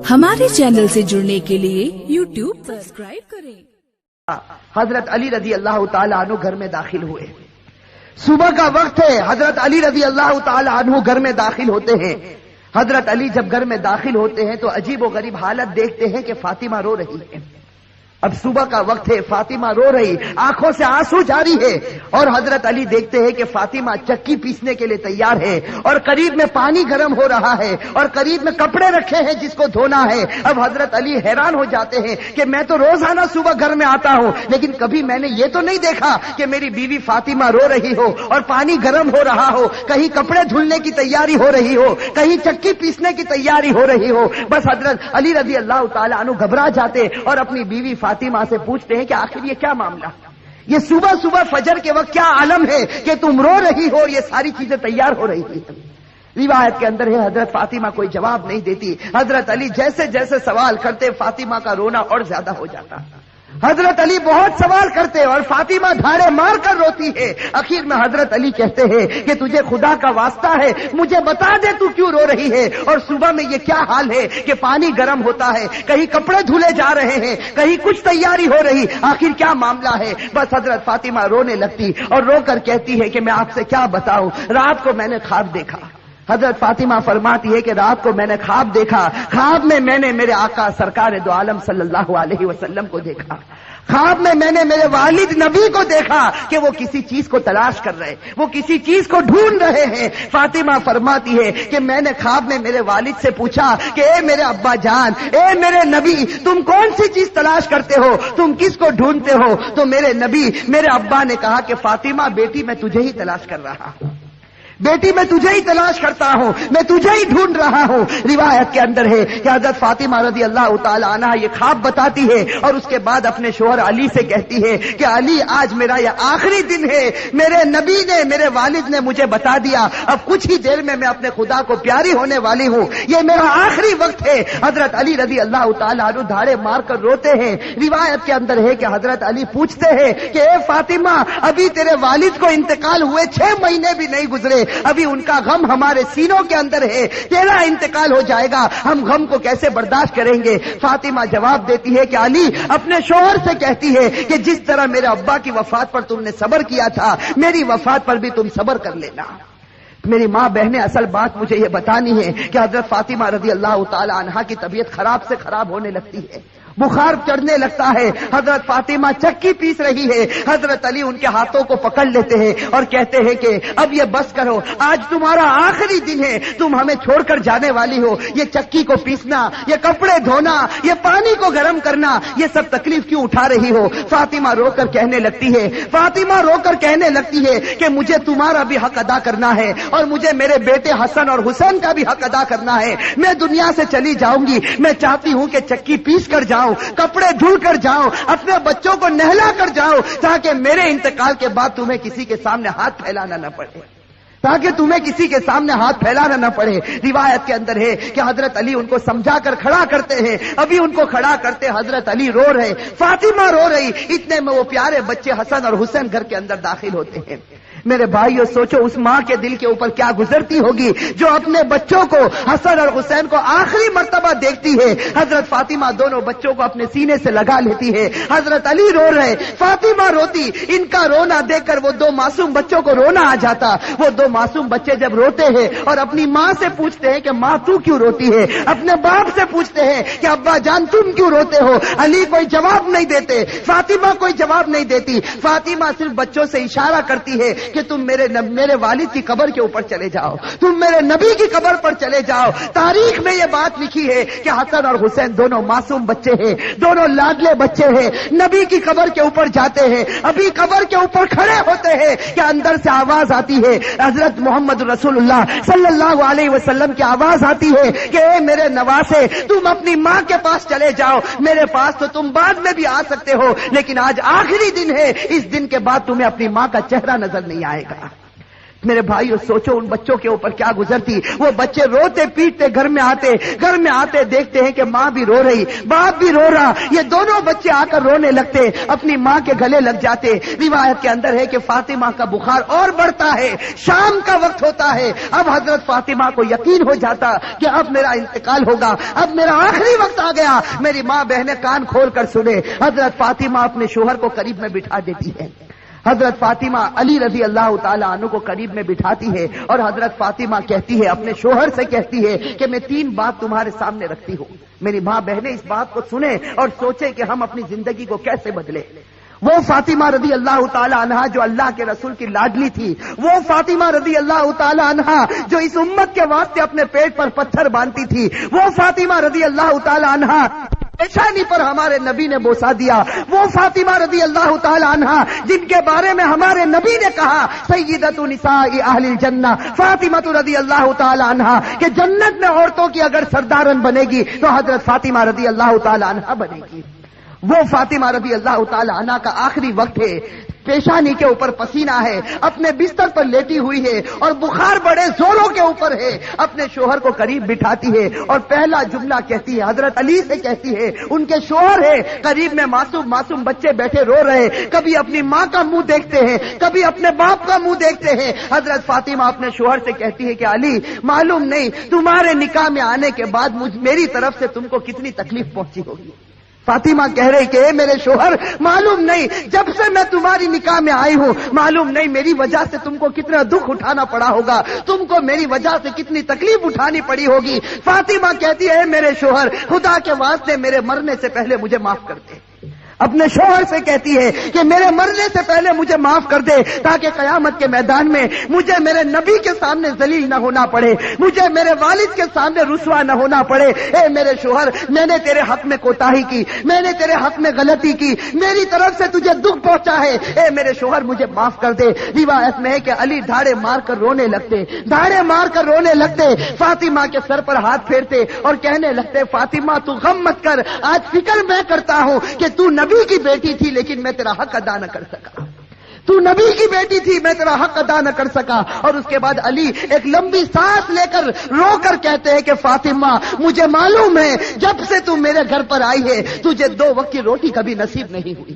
ہمارے چینل سے جڑنے کے لیے YouTube سبسکرائب کریں۔ حضرت علی رضی اللہ تعالی عنہ گھر میں داخل ہوئے، صبح کا وقت ہے، حضرت علی رضی اللہ تعالی عنہ گھر میں داخل ہوتے ہیں۔ حضرت علی جب گھر میں داخل ہوتے ہیں تو عجیب و غریب حالت دیکھتے ہیں کہ فاطمہ رو رہی ہے۔ اب صبح کا وقت ہے، فاطمہ رو رہی، آنکھوں سے آنسو جاری ہے، اور حضرت علی دیکھتے ہیں کہ فاطمہ چکی پیسنے کے لیے تیار ہے، اور قریب میں پانی گرم ہو رہا ہے، اور قریب میں کپڑے رکھے ہیں جس کو دھونا ہے۔ اب حضرت علی حیران ہو جاتے ہیں کہ میں تو روزانہ صبح گھر میں آتا ہوں، لیکن کبھی میں نے یہ تو نہیں دیکھا کہ میری بیوی فاطمہ رو رہی ہو اور پانی گرم ہو رہا ہو، کہیں کپڑے دھلنے کی تیاری ہو رہی ہو، کہیں چکی پیسنے کی تیاری ہو رہی ہو۔ بس حضرت علی رضی اللہ تعالی عنہ گھبرا جاتے اور اپنی بیوی فاطمہ سے پوچھتے ہیں کہ آخر یہ کیا معاملہ، یہ صبح صبح فجر کے وقت کیا عالم ہے کہ تم رو رہی ہو اور یہ ساری چیزیں تیار ہو رہی ہیں۔ روایت کے اندر ہے حضرت فاطمہ کوئی جواب نہیں دیتی، حضرت علی جیسے جیسے سوال کرتے فاطمہ کا رونا اور زیادہ ہو جاتا۔ حضرت علی بہت سوال کرتے اور فاطمہ دھاڑے مار کر روتی ہے۔ آخر میں حضرت علی کہتے ہیں کہ تجھے خدا کا واسطہ ہے، مجھے بتا دے تو کیوں رو رہی ہے، اور صبح میں یہ کیا حال ہے کہ پانی گرم ہوتا ہے، کہیں کپڑے دھلے جا رہے ہیں، کہیں کچھ تیاری ہو رہی، آخر کیا معاملہ ہے۔ بس حضرت فاطمہ رونے لگتی اور رو کر کہتی ہے کہ میں آپ سے کیا بتاؤں، رات کو میں نے خواب دیکھا۔ حضرت فاطمہ فرماتی ہے کہ رات کو میں نے خواب دیکھا، خواب میں میں نے میرے آقا سرکار دو عالم صلی اللہ علیہ وسلم کو دیکھا، خواب میں میں نے میرے والد نبی کو دیکھا کہ وہ کسی چیز کو تلاش کر رہے، وہ کسی چیز کو ڈھونڈ رہے ہیں۔ فاطمہ فرماتی ہے کہ میں نے خواب میں میرے والد سے پوچھا کہ اے میرے ابا جان، اے میرے نبی، تم کون سی چیز تلاش کرتے ہو، تم کس کو ڈھونڈتے ہو؟ تو میرے نبی، میرے ابا نے کہا کہ فاطمہ بیٹی میں تجھے ہی تلاش کر رہا ہوں، بیٹی میں تجھے ہی تلاش کرتا ہوں، میں تجھے ہی ڈھونڈ رہا ہوں۔ روایت کے اندر ہے کہ حضرت فاطمہ رضی اللہ تعالی عنہ یہ خواب بتاتی ہے اور اس کے بعد اپنے شوہر علی سے کہتی ہے کہ علی آج میرا یہ آخری دن ہے، میرے نبی نے، میرے والد نے مجھے بتا دیا، اب کچھ ہی دیر میں اپنے خدا کو پیاری ہونے والی ہوں، یہ میرا آخری وقت ہے۔ حضرت علی رضی اللہ تعالی عنہ دھاڑے مار کر روتے ہیں۔ روایت کے اندر ہے کہ حضرت علی پوچھتے ہیں کہ اے فاطمہ، ابھی تیرے والد کو انتقال ہوئے 6 مہینے بھی نہیں گزرے، ابھی ان کا غم ہمارے سینوں کے اندر ہے، تیرا انتقال ہو جائے گا، ہم غم کو کیسے برداشت کریں گے؟ فاطمہ جواب دیتی ہے کہ علی اپنے شوہر سے کہتی ہے کہ جس طرح میرے ابا کی وفات پر تم نے صبر کیا تھا، میری وفات پر بھی تم صبر کر لینا۔ میری ماں بہنیں، اصل بات مجھے یہ بتانی ہے کہ حضرت فاطمہ رضی اللہ تعالی عنہا کی طبیعت خراب سے خراب ہونے لگتی ہے، بخار چڑھنے لگتا ہے، حضرت فاطمہ چکی پیس رہی ہے، حضرت علی ان کے ہاتھوں کو پکڑ لیتے ہیں اور کہتے ہیں کہ اب یہ بس کرو، آج تمہارا آخری دن ہے، تم ہمیں چھوڑ کر جانے والی ہو، یہ چکی کو پیسنا، یہ کپڑے دھونا، یہ پانی کو گرم کرنا، یہ سب تکلیف کیوں اٹھا رہی ہو؟ فاطمہ رو کر کہنے لگتی ہے، فاطمہ رو کر کہنے لگتی ہے کہ مجھے تمہارا بھی حق ادا کرنا ہے اور مجھے میرے بیٹے حسن اور حسین کا بھی حق ادا کرنا ہے۔ میں دنیا سے چلی جاؤں گی، میں چاہتی ہوں کہ چکی پیس کر جاؤں، کپڑے دھل کر جاؤں، اپنے بچوں کو نہلا کر جاؤں، تاکہ میرے انتقال کے بعد تمہیں کسی کے سامنے ہاتھ پھیلانا نہ پڑے، تاکہ تمہیں کسی کے سامنے ہاتھ پھیلانا نہ پڑے۔ روایت کے اندر ہے کہ حضرت علی ان کو سمجھا کر کھڑا کرتے ہیں، ابھی ان کو کھڑا کرتے حضرت علی رو رہے، فاطمہ رو رہی، اتنے میں وہ پیارے بچے حسن اور حسین گھر کے اندر داخل ہوتے ہیں۔ میرے بھائیو سوچو اس ماں کے دل کے اوپر کیا گزرتی ہوگی جو اپنے بچوں کو حسن اور حسین کو آخری مرتبہ دیکھتی ہے۔ حضرت فاطمہ دونوں بچوں کو اپنے سینے سے لگا لیتی ہے، حضرت علی رو رہے، فاطمہ روتی، ان کا رونا دیکھ کر وہ 2 معصوم بچوں کو رونا آ جاتا۔ وہ 2 معصوم بچے جب روتے ہیں اور اپنی ماں سے پوچھتے ہیں کہ ماں تو کیوں روتی ہے، اپنے باپ سے پوچھتے ہیں کہ ابا جان تم کیوں روتے ہو، علی کوئی جواب نہیں دیتے، فاطمہ کوئی جواب نہیں دیتی۔ فاطمہ صرف بچوں سے اشارہ کرتی ہے کہ تم میرے والد کی قبر کے اوپر چلے جاؤ، تم میرے نبی کی قبر پر چلے جاؤ۔ تاریخ میں یہ بات لکھی ہے کہ حسن اور حسین دونوں معصوم بچے ہیں، دونوں لاڈلے بچے ہیں، نبی کی قبر کے اوپر جاتے ہیں، ابھی قبر کے اوپر کھڑے ہوتے ہیں کہ اندر سے آواز آتی ہے، حضرت محمد رسول اللہ صلی اللہ علیہ وسلم کی آواز آتی ہے کہ اے میرے نواسے، تم اپنی ماں کے پاس چلے جاؤ، میرے پاس تو تم بعد میں بھی آ سکتے ہو، لیکن آج آخری دن ہے، اس دن کے بعد تمہیں اپنی ماں کا چہرہ نظر نہیں آئے گا۔ میرے بھائیو سوچو ان بچوں کے اوپر کیا گزرتی. وہ بچے روتے پیٹتے گھر میں آتے دیکھتے ہیں کہ ماں بھی رو رہی, باپ بھی رو رہا. یہ دونوں بچے آ کر رونے لگتے, اپنی ماں کے گلے لگ جاتے. روایت کے اندر ہے کہ فاطمہ کا بخار اور بڑھتا ہے. شام کا وقت ہوتا ہے. اب حضرت فاطمہ کو یقین ہو جاتا کہ اب میرا انتقال ہوگا, اب میرا آخری وقت آ گیا. میری ماں بہنیں کان کھول کر سنے. حضرت فاطمہ اپنے شوہر کو قریب میں بٹھا دیتی ہے. حضرت فاطمہ علی رضی اللہ تعالی عنہ کو قریب میں بٹھاتی ہے اور حضرت فاطمہ کہتی ہے, اپنے شوہر سے کہتی ہے کہ میں 3 بات تمہارے سامنے رکھتی ہوں. میری ماں بہنیں اس بات کو سنیں اور سوچیں کہ ہم اپنی زندگی کو کیسے بدلیں. وہ فاطمہ رضی اللہ تعالی عنہا جو اللہ کے رسول کی لاڈلی تھی, وہ فاطمہ رضی اللہ تعالی عنہا جو اس امت کے واسطے اپنے پیٹ پر پتھر باندھتی تھی, وہ فاطمہ رضی اللہ تعالی عنہا پیشانی پر ہمارے نبی نے بوسا دیا, وہ فاطمہ رضی اللہ تعالی عنہا جن کے بارے میں ہمارے نبی نے کہا سیدۃ نساء اہل الجنہ فاطمہ رضی اللہ تعالی عنہا کہ جنت میں عورتوں کی اگر سردارن بنے گی تو حضرت فاطمہ رضی اللہ تعالی عنہا بنے گی. وہ فاطمہ رضی اللہ تعالی عنہا کا آخری وقت ہے, پیشانی کے اوپر پسینہ ہے, اپنے بستر پر لیٹی ہوئی ہے اور بخار بڑے زوروں کے اوپر ہے. اپنے شوہر کو قریب بٹھاتی ہے اور پہلا جملہ کہتی ہے, حضرت علی سے کہتی ہے, ان کے شوہر ہے قریب میں, معصوم بچے بیٹھے رو رہے, کبھی اپنی ماں کا منہ دیکھتے ہیں, کبھی اپنے باپ کا منہ دیکھتے ہیں. حضرت فاطمہ اپنے شوہر سے کہتی ہے کہ علی معلوم نہیں تمہارے نکاح میں آنے کے بعد میری طرف سے تم کو کتنی تکلیف پہنچی ہوگی. فاطمہ کہہ رہی کہ اے میرے شوہر معلوم نہیں جب سے میں تمہاری نکاح میں آئی ہوں معلوم نہیں میری وجہ سے تم کو کتنا دکھ اٹھانا پڑا ہوگا, تم کو میری وجہ سے کتنی تکلیف اٹھانی پڑی ہوگی. فاطمہ کہتی ہے اے میرے شوہر خدا کے واسطے میرے مرنے سے پہلے مجھے معاف کر دے. اپنے شوہر سے کہتی ہے کہ میرے مرنے سے پہلے مجھے معاف کر دے تاکہ قیامت کے میدان میں مجھے میرے نبی کے سامنے ذلیل نہ ہونا پڑے, مجھے میرے والد کے سامنے رسوا نہ ہونا پڑے. اے میرے شوہر میں نے تیرے حق میں کوتاہی کی, میں نے تیرے حق میں غلطی کی, میری طرف سے تجھے دکھ پہنچا ہے, اے میرے شوہر مجھے معاف کر دے. روایت میں ہے کہ علی دھاڑے مار کر رونے لگتے, فاطمہ کے سر پر ہاتھ پھیرتے اور کہنے لگتے فاطمہ تو غم مت کر, آج فکر میں کرتا ہوں کہ تو نبی کی بیٹی تھی لیکن میں تیرا حق ادا نہ کر سکا, تو نبی کی بیٹی تھی میں تیرا حق ادا نہ کر سکا. اور اس کے بعد علی ایک لمبی سانس لے کر رو کر کہتے ہیں کہ فاطمہ مجھے معلوم ہے جب سے تو میرے گھر پر آئی ہے تجھے 2 وقت کی روٹی کبھی نصیب نہیں ہوئی.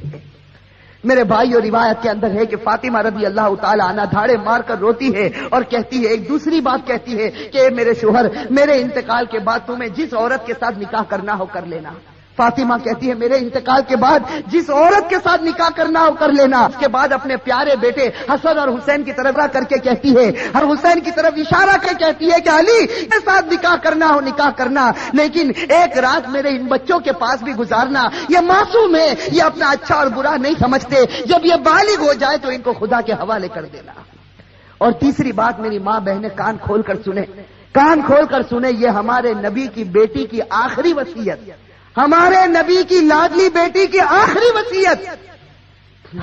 میرے بھائیو روایت کے اندر ہے کہ فاطمہ رضی اللہ تعالی عنہا دھاڑے مار کر روتی ہے اور کہتی ہے, ایک دوسری بات کہتی ہے کہ میرے شوہر میرے انتقال کے بعد تمہیں جس عورت کے ساتھ نکاح کرنا ہو کر لینا. فاطمہ کہتی ہے میرے انتقال کے بعد جس عورت کے ساتھ نکاح کرنا ہو کر لینا. اس کے بعد اپنے پیارے بیٹے حسن اور حسین کی طرف کر کے کہتی ہے, اور حسین کی طرف اشارہ کر کہتی ہے کہ علی کے ساتھ نکاح کرنا ہو نکاح کرنا, لیکن ایک رات میرے ان بچوں کے پاس بھی گزارنا. یہ معصوم ہے, یہ اپنا اچھا اور برا نہیں سمجھتے, جب یہ بالغ ہو جائے تو ان کو خدا کے حوالے کر دینا. اور تیسری بات میری ماں بہنیں کان کھول کر سنیں, یہ ہمارے نبی کی بیٹی کی آخری وصیت, ہمارے نبی کی لاڈلی بیٹی کی آخری وصیت.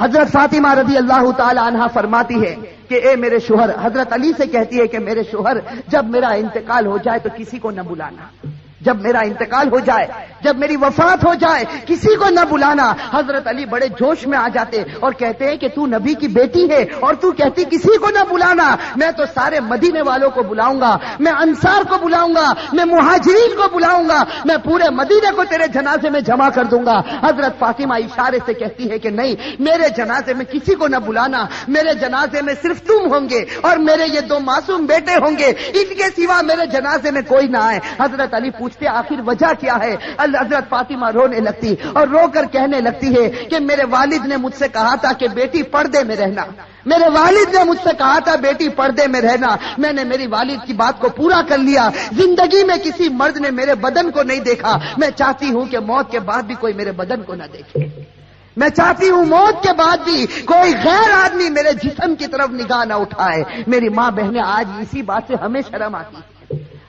حضرت فاطمہ رضی اللہ تعالی عنہا فرماتی ہے کہ اے میرے شوہر, حضرت علی سے کہتی ہے کہ میرے شوہر جب میرا انتقال ہو جائے تو کسی کو نہ بلانا, جب میرا انتقال ہو جائے, جب میری وفات ہو جائے کسی کو نہ بلانا. حضرت علی بڑے جوش میں آ جاتے اور کہتے ہیں کہ تو نبی کی بیٹی ہے اور تو کہتی کسی کو نہ بلانا, میں تو سارے مدینے والوں کو بلاؤں گا, میں انصار کو بلاؤں گا, میں مہاجرین کو بلاؤں گا, میں پورے مدینے کو تیرے جنازے میں جمع کر دوں گا. حضرت فاطمہ اشارے سے کہتی ہے کہ نہیں, میرے جنازے میں کسی کو نہ بلانا, میرے جنازے میں صرف تم ہوں گے اور میرے یہ 2 معصوم بیٹے ہوں گے, ان کے سوا میرے جنازے میں کوئی نہ آئے. حضرت علی آخر وجہ کیا ہے؟ حضرت فاطمہ رونے لگتی اور رو کر کہنے لگتی ہے کہ میرے والد نے مجھ سے کہا تھا کہ بیٹی پردے میں رہنا, میرے والد نے مجھ سے کہا تھا بیٹی پردے میں رہنا, میں نے میری والد کی بات کو پورا کر لیا. زندگی میں کسی مرد نے میرے بدن کو نہیں دیکھا, میں چاہتی ہوں کہ موت کے بعد بھی کوئی میرے بدن کو نہ دیکھے, میں چاہتی ہوں موت کے بعد بھی کوئی غیر آدمی میرے جسم کی طرف نگاہ نہ اٹھائے. میری ماں بہنیں آج اسی بات سے ہمیں شرم آتی ہے.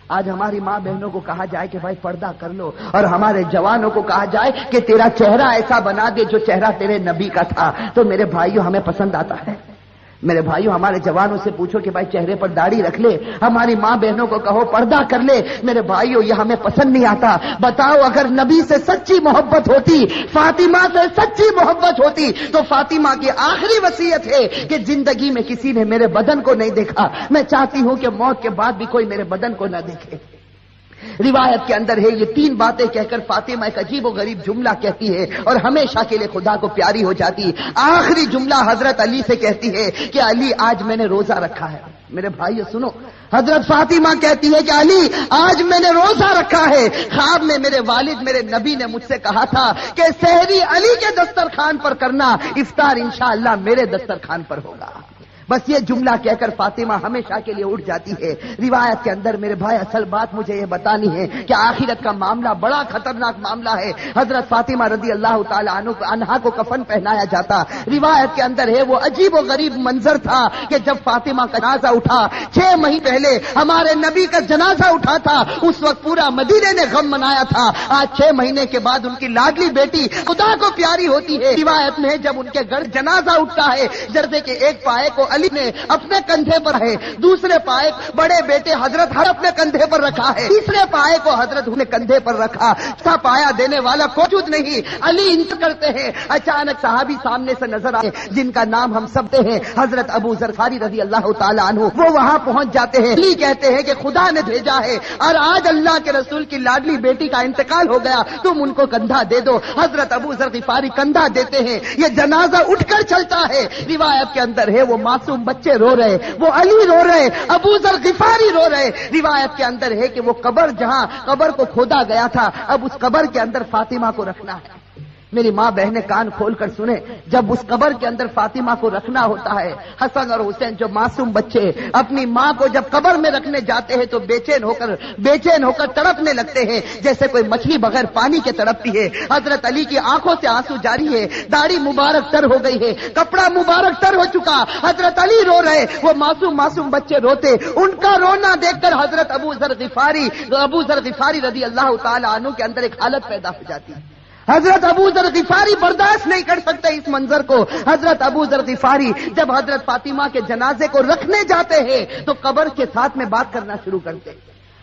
آج ہماری ماں بہنوں کو کہا جائے کہ بھائی پردہ کر لو, اور ہمارے جوانوں کو کہا جائے کہ تیرا چہرہ ایسا بنا دے جو چہرہ تیرے نبی کا تھا, تو میرے بھائیوں ہمیں پسند آتا ہے؟ میرے بھائیوں ہمارے جوانوں سے پوچھو کہ بھائی چہرے پر داڑھی رکھ لے، ہماری ماں بہنوں کو کہو پردہ کر لے، میرے بھائیوں یہ ہمیں پسند نہیں آتا۔ بتاؤ اگر نبی سے سچی محبت ہوتی، فاطمہ سے سچی محبت ہوتی تو فاطمہ کی آخری وصیت ہے کہ زندگی میں کسی نے میرے بدن کو نہیں دیکھا، میں چاہتی ہوں کہ موت کے بعد بھی کوئی میرے بدن کو نہ دیکھے۔ روایت کے اندر ہے یہ تین باتیں کہہ کر فاطمہ ایک عجیب و غریب جملہ کہتی ہے اور ہمیشہ کے لیے خدا کو پیاری ہو جاتی۔ آخری جملہ حضرت علی سے کہتی ہے کہ علی آج میں نے روزہ رکھا ہے۔ میرے بھائیو سنو، حضرت فاطمہ کہتی ہے کہ علی آج میں نے روزہ رکھا ہے، خواب میں میرے والد میرے نبی نے مجھ سے کہا تھا کہ سحری علی کے دسترخوان پر کرنا، افطار انشاءاللہ میرے دسترخوان پر ہوگا۔ بس یہ جملہ کہہ کر فاطمہ ہمیشہ کے لیے اٹھ جاتی ہے۔ روایت کے اندر میرے بھائی اصل بات مجھے یہ بتانی ہے کہ آخرت کا معاملہ بڑا خطرناک معاملہ ہے۔ حضرت فاطمہ رضی اللہ تعالی عنہا کو کفن پہنایا جاتا۔ روایت کے اندر ہے وہ عجیب و غریب منظر تھا کہ جب فاطمہ کا جنازہ اٹھا، 6 مہینے پہلے ہمارے نبی کا جنازہ اٹھا تھا، اس وقت پورا مدینے نے غم منایا تھا۔ آج 6 مہینے کے بعد ان کی لاڈلی بیٹی خدا کو پیاری ہوتی ہے۔ روایت میں جب ان کے گھر جنازہ اٹھتا ہے، جردے کے ایک پائے کو علی نے اپنے کندھے پر ہے، دوسرے پائے بڑے بیٹے حضرت ہر اپنے کندھے پر رکھا ہے، تیسرے پائے کو حضرت نے کندھے پر رکھا، چوتھا پایا دینے والا موجود نہیں، علی انتظار کرتے ہیں۔ اچانک صحابی سامنے سے نظر آئے جن کا نام ہم سب سے ہیں، حضرت ابو ذر غفاری رضی اللہ تعالی عنہ، وہ وہاں پہنچ جاتے ہیں۔ علی کہتے ہیں کہ خدا نے بھیجا ہے اور آج اللہ کے رسول کی لاڈلی بیٹی کا انتقال ہو گیا، تم ان کو کندھا دے دو۔ حضرت ابو ذر غفاری کندھا دیتے ہیں، یہ جنازہ اٹھ کر چلتا ہے۔ روایت کے اندر ہے وہ معصوم بچے رو رہے، وہ علی رو رہے، ابو ذر غفاری رو رہے۔ روایت کے اندر ہے کہ وہ قبر جہاں قبر کو کھودا گیا تھا، اب اس قبر کے اندر فاطمہ کو رکھنا ہے۔ میری ماں بہنیں کان کھول کر سنیں، جب اس قبر کے اندر فاطمہ کو رکھنا ہوتا ہے، حسن اور حسین جو معصوم بچے اپنی ماں کو جب قبر میں رکھنے جاتے ہیں تو بے چین ہو کر تڑپنے لگتے ہیں جیسے کوئی مچھلی بغیر پانی کے تڑپتی ہے۔ حضرت علی کی آنکھوں سے آنسو جاری ہے، داڑھی مبارک تر ہو گئی ہے، کپڑا مبارک تر ہو چکا، حضرت علی رو رہے، وہ معصوم بچے روتے۔ ان کا رونا دیکھ کر حضرت ابو ذر غفاری رضی اللہ تعالی عنہ کے اندر ایک حالت پیدا ہو جاتی ہے۔ حضرت ابو ذر غفاری برداشت نہیں کر سکتے اس منظر کو۔ حضرت ابو ذر غفاری جب حضرت فاطمہ کے جنازے کو رکھنے جاتے ہیں تو قبر کے ساتھ میں بات کرنا شروع کرتے ہیں۔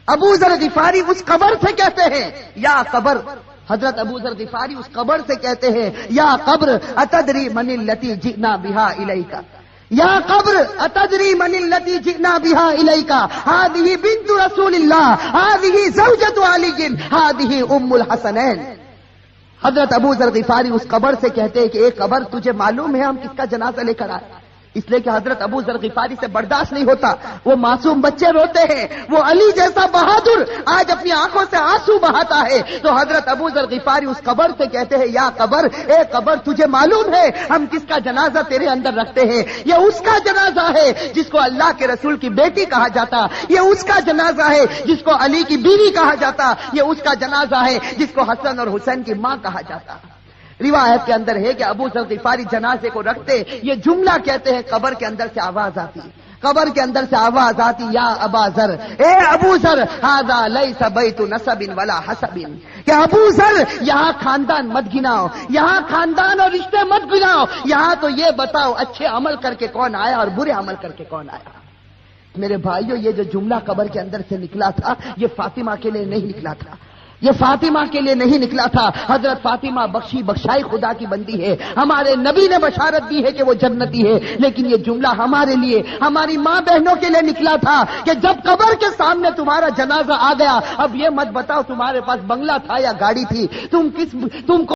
ابو ذر غفاری اس قبر سے کہتے ہیں یا قبر، حضرت ابو ذر غفاری اس قبر سے کہتے ہیں یا قبر اتدری من التی جئنا بها الیک، یا قبر اتدری من التی جئنا بها الیک، هذه بنت رسول الله، هذه زوجة علی، هذه ام الحسنین۔ حضرت ابو ذر غفاری اس قبر سے کہتے ہیں کہ ایک قبر تجھے معلوم ہے ہم کس کا جنازہ لے کر آئے؟ اس لیے کہ حضرت ابو ذر غفاری سے برداشت نہیں ہوتا، وہ معصوم بچے روتے ہیں، وہ علی جیسا بہادر آج اپنی آنکھوں سے آنسو بہاتا ہے، تو حضرت ابو ذر غفاری اس قبر سے کہتے ہیں یا قبر، اے قبر تجھے معلوم ہے ہم کس کا جنازہ تیرے اندر رکھتے ہیں؟ یہ اس کا جنازہ ہے جس کو اللہ کے رسول کی بیٹی کہا جاتا، یہ اس کا جنازہ ہے جس کو علی کی بیوی کہا جاتا، یہ اس کا جنازہ ہے جس کو حسن اور حسین کی ماں کہا جاتا۔ روایت کے اندر ہے کہ ابو ذر غفاری جنازے کو رکھتے یہ جملہ کہتے ہیں، قبر کے اندر سے آواز آتی، قبر کے اندر سے آواز آتی یا ابا ذر، اے ابو ذر، ھذا لیس بیت نسب ولا حسب، کہ ابو ذر یہاں خاندان مت گناؤ، یہاں خاندان اور رشتے مت گناؤ، یہاں تو یہ بتاؤ اچھے عمل کر کے کون آیا اور برے عمل کر کے کون آیا۔ میرے بھائیو یہ جو جملہ قبر کے اندر سے نکلا تھا یہ فاطمہ کے لیے نہیں نکلا تھا، یہ فاطمہ کے لیے نہیں نکلا تھا۔ حضرت فاطمہ بخشائی خدا کی بندی ہے، ہمارے نبی نے بشارت دی ہے کہ وہ جنتی ہے، لیکن یہ جملہ ہمارے لیے، ہماری ماں بہنوں کے لیے نکلا تھا کہ جب قبر کے سامنے تمہارا جنازہ آ گیا، اب یہ مت بتاؤ تمہارے پاس بنگلہ تھا یا گاڑی تھی، تم کو